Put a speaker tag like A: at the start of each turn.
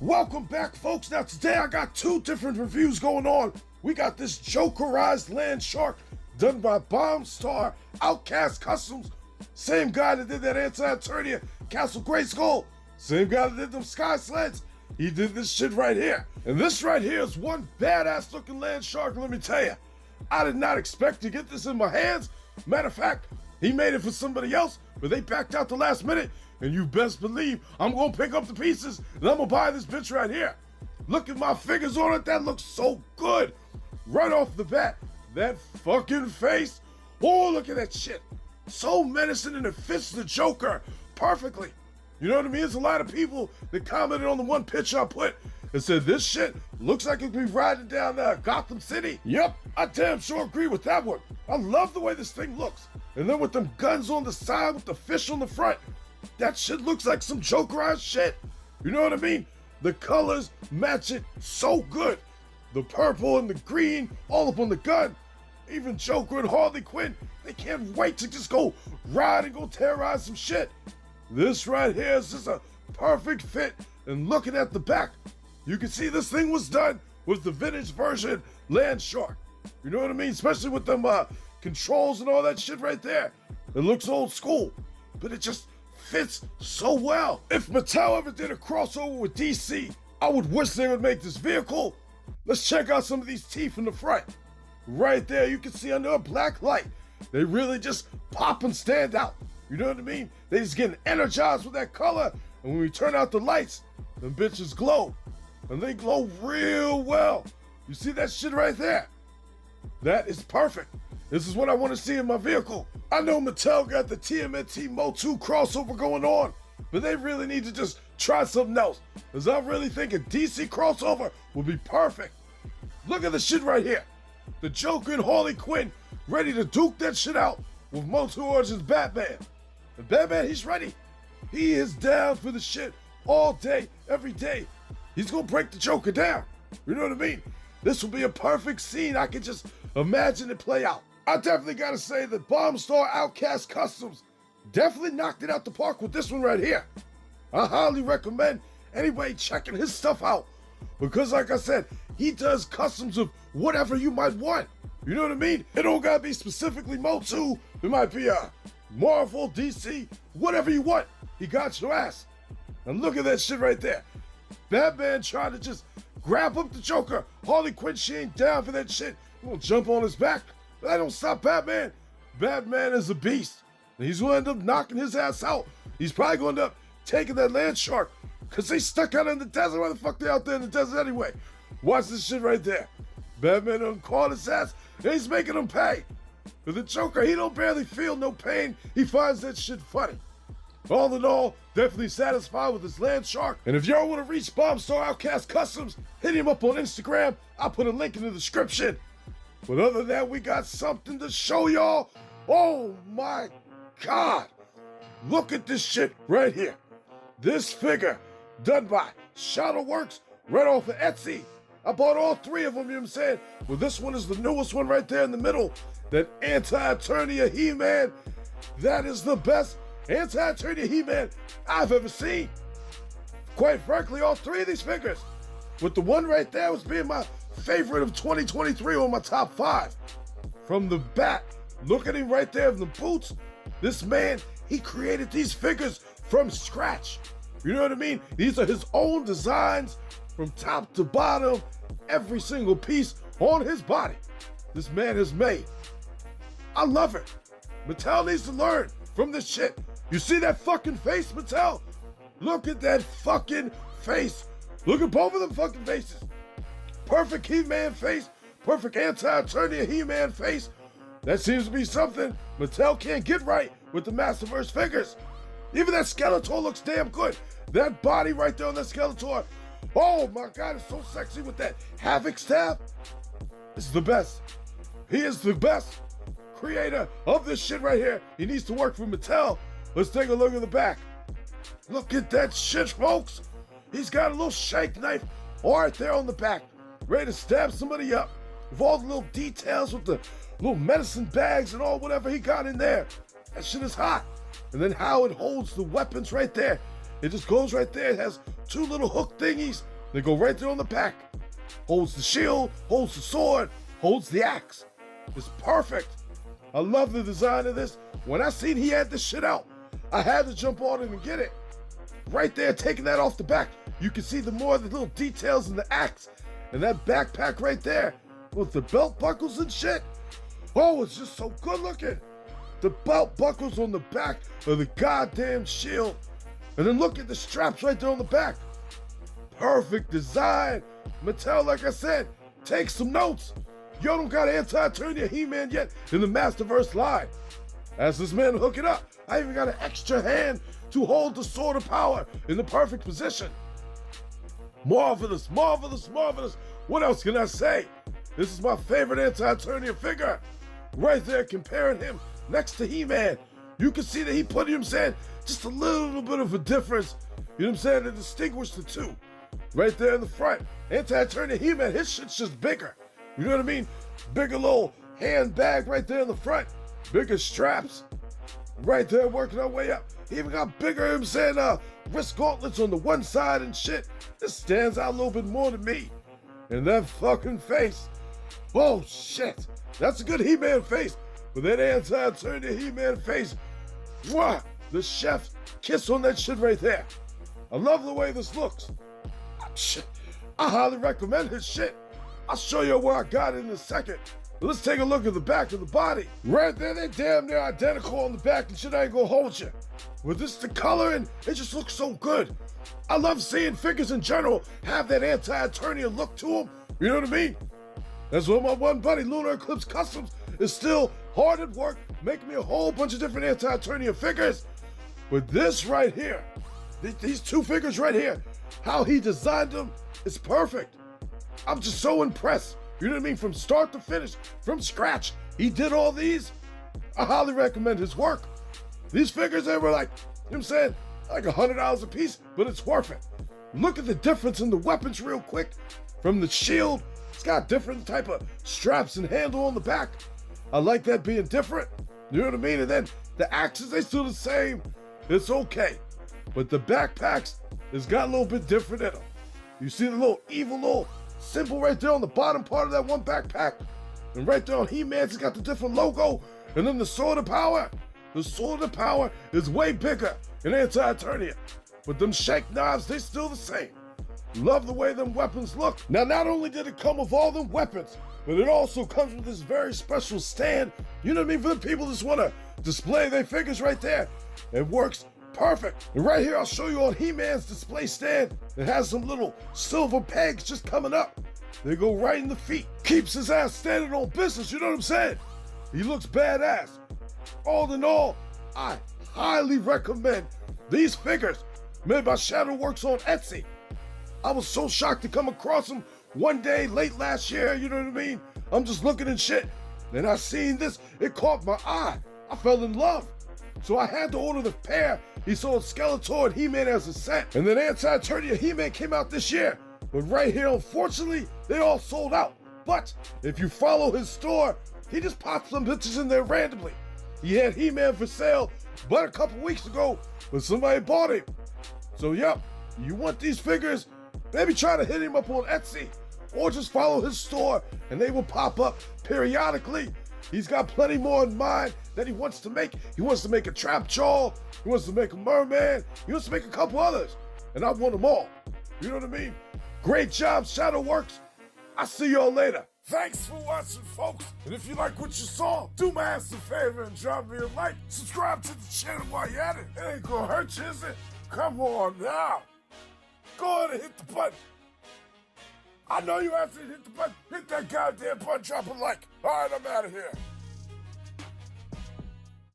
A: Welcome back, folks. Now today I got two different reviews going on. We got this Jokerized Landshark done by Bombstaroutkast Customs. Same guy that did that Anti-Eternia Castle Grayskull. Same guy that did them Sky Sleds. He did this shit right here. And this right here is one badass looking Landshark, let me tell you. I did not expect to get this in my hands. Matter of fact, he made it for somebody else, but they backed out the last minute. And you best believe I'm gonna pick up the pieces and I'm gonna buy this bitch right here. Look at my fingers on it, that looks so good. Right off the bat, that fucking face. Oh, look at that shit. So menacing and it fits the Joker perfectly. You know what I mean? There's a lot of people that commented on the one picture I put and said this shit looks like it could be riding down Gotham City. Yep, I damn sure agree with that one. I love the way this thing looks. And then with them guns on the side with the fish on the front, that shit looks like some Jokerized shit. You know what I mean? The colors match it so good. The purple and the green all up on the gun. Even Joker and Harley Quinn, they can't wait to just go ride and go terrorize some shit. This right here is just a perfect fit. And looking at the back, you can see this thing was done with the vintage version Landshark. You know what I mean? Especially with them controls and all that shit right there. It looks old school, but it just fits so well. If Mattel ever did a crossover with DC, I would wish they would make this vehicle. Let's check out some of these teeth in the front. Right there, you can see under a black light, they really just pop and stand out. You know what I mean? They just getting energized with that color, and when we turn out the lights, them bitches glow. And they glow real well. You see that shit right there? That is perfect. This is what I want to see in my vehicle. I know Mattel got the TMNT Motu crossover going on, but they really need to just try something else, because I really think a DC crossover would be perfect. Look at the shit right here. The Joker and Harley Quinn ready to duke that shit out with Motu Origins Batman. And Batman, he's ready. He is down for the shit all day, every day. He's gonna break the Joker down. You know what I mean? This will be a perfect scene. I can just imagine it play out. I definitely gotta say that Bombstaroutkast Customs definitely knocked it out the park with this one right here. I highly recommend anybody checking his stuff out, because like I said, he does customs of whatever you might want. You know what I mean? It don't gotta be specifically Motu. It might be Marvel, DC, whatever you want. He got your ass. And look at that shit right there. Batman trying to just grab up the Joker. Harley Quinn, she ain't down for that shit. We're gonna jump on his back. That don't stop Batman. Batman is a beast. And he's gonna end up knocking his ass out. He's probably gonna end up taking that Landshark, because they stuck out in the desert. Why the fuck they out there in the desert anyway? Watch this shit right there. Batman done caught his ass, and he's making him pay. But the Joker, he don't barely feel no pain. He finds that shit funny. All in all, definitely satisfied with this Landshark. And if y'all want to reach Bombstaroutkast Customs, hit him up on Instagram. I'll put a link in the description. But other than that, we got something to show y'all. Oh my God. Look at this shit right here. This figure done by Shadowwerks right off of Etsy. I bought all three of them, you know what I'm saying? Well, this one is the newest one right there in the middle. That Anti-Eternia He-Man. That is the best Anti-Eternia He-Man I've ever seen. Quite frankly, all three of these figures, with the one right there was being my favorite of 2023 on my top 5. From the back, look at him right there in the boots. This man, he created these figures from scratch. You know what I mean? These are his own designs from top to bottom, every single piece on his body. This man has made. I love it. Mattel needs to learn from this shit. You see that fucking face, Mattel? Look at that fucking face. Look at both of them fucking faces. Perfect He-Man face, perfect Anti-Eternia He-Man face. That seems to be something Mattel can't get right with the Masterverse figures. Even that Skeletor looks damn good. That body right there on that Skeletor. Oh my God, it's so sexy with that Havoc staff. This is the best. He is the best creator of this shit right here. He needs to work for Mattel. Let's take a look at the back. Look at that shit, folks. He's got a little shank knife right there on the back, ready to stab somebody up. With all the little details with the little medicine bags and all whatever he got in there. That shit is hot. And then how it holds the weapons right there. It just goes right there. It has two little hook thingies. They go right there on the back. Holds the shield, holds the sword, holds the axe. It's perfect. I love the design of this. When I seen he had this shit out, I had to jump on it and get it. Right there, taking that off the back, you can see the little details in the axe. And that backpack right there with the belt buckles and shit. Oh, it's just so good looking. The belt buckles on the back of the goddamn shield. And then look at the straps right there on the back. Perfect design. Mattel, like I said, take some notes. Yo don't got Anti-Eternia He-Man yet in the Masterverse line. As this man hook it up, I even got an extra hand to hold the sword of power in the perfect position. Marvelous, marvelous, marvelous. What else can I say? This is my favorite Anti-Eternia figure. Right there, comparing him next to He-Man. You can see that he put, just a little bit of a difference, to distinguish the two. Right there in the front. Anti-Eternia He-Man, his shit's just bigger. You know what I mean? Bigger little handbag right there in the front. Bigger straps. Right there working our way up. He even got bigger, wrist gauntlets on the one side and shit. This stands out a little bit more to me. And that fucking face. Oh shit. That's a good He-Man face. But that Anti-Eternia He-Man face. Mwah! The chef's kiss on that shit right there. I love the way this looks. Shit. I highly recommend his shit. I'll show you where I got it in a second. But let's take a look at the back of the body. Right there, they damn near identical on the back and shit. I ain't gonna hold you. With this, the coloring, it just looks so good. I love seeing figures in general have that Anti-Eternia look to them. You know what I mean? That's why my one buddy, Lunar Eclipse Customs, is still hard at work making me a whole bunch of different Anti-Eternia figures. But this right here, these two figures right here, how he designed them is perfect. I'm just so impressed. You know what I mean? From start to finish, from scratch. He did all these. I highly recommend his work. These figures, they were like, like $100 a piece, but it's worth it. Look at the difference in the weapons real quick. From the shield, it's got different type of straps and handle on the back. I like that being different. You know what I mean? And then the axes, they still the same. It's okay. But the backpacks, it's got a little bit different in them. You see the little evil little symbol right there on the bottom part of that one backpack. And right there on He-Man's, it's got the different logo. And then the Sword of Power. The Sword of Power is way bigger in Anti-Eternia. But them shank knives, they still the same. Love the way them weapons look. Now, not only did it come with all them weapons, but it also comes with this very special stand. You know what I mean? For the people that just want to display their figures right there. It works perfect. And right here, I'll show you on He-Man's display stand. It has some little silver pegs just coming up. They go right in the feet. Keeps his ass standing on business, you know what I'm saying? He looks badass. All in all, I highly recommend these figures made by Shadowwerks on Etsy. I was so shocked to come across them one day late last year, you know what I mean? I'm just looking and shit. And I seen this, it caught my eye. I fell in love. So I had to order the pair. He sold Skeletor and He-Man as a set. And then Anti-Eternia He-Man came out this year. But right here, unfortunately, they all sold out. But if you follow his store, he just pops some bitches in there randomly. He had He-Man for sale but a couple weeks ago, but somebody bought him. So yep, you want these figures, maybe try to hit him up on Etsy or just follow his store and they will pop up periodically. He's got plenty more in mind that he wants to make. He wants to make a trap jaw. He wants to make a merman. He wants to make a couple others. And I want them all. You know what I mean? Great job, Shadowwerks. I'll see y'all later. Thanks for watching, folks. And if you like what you saw, do my ass a favor and drop me a like. Subscribe to the channel while you're at it. It ain't gonna hurt you, is it? Come on now. Go ahead and hit the button. I know you have to hit the button. Hit that goddamn button, drop a like. All right, I'm out of here.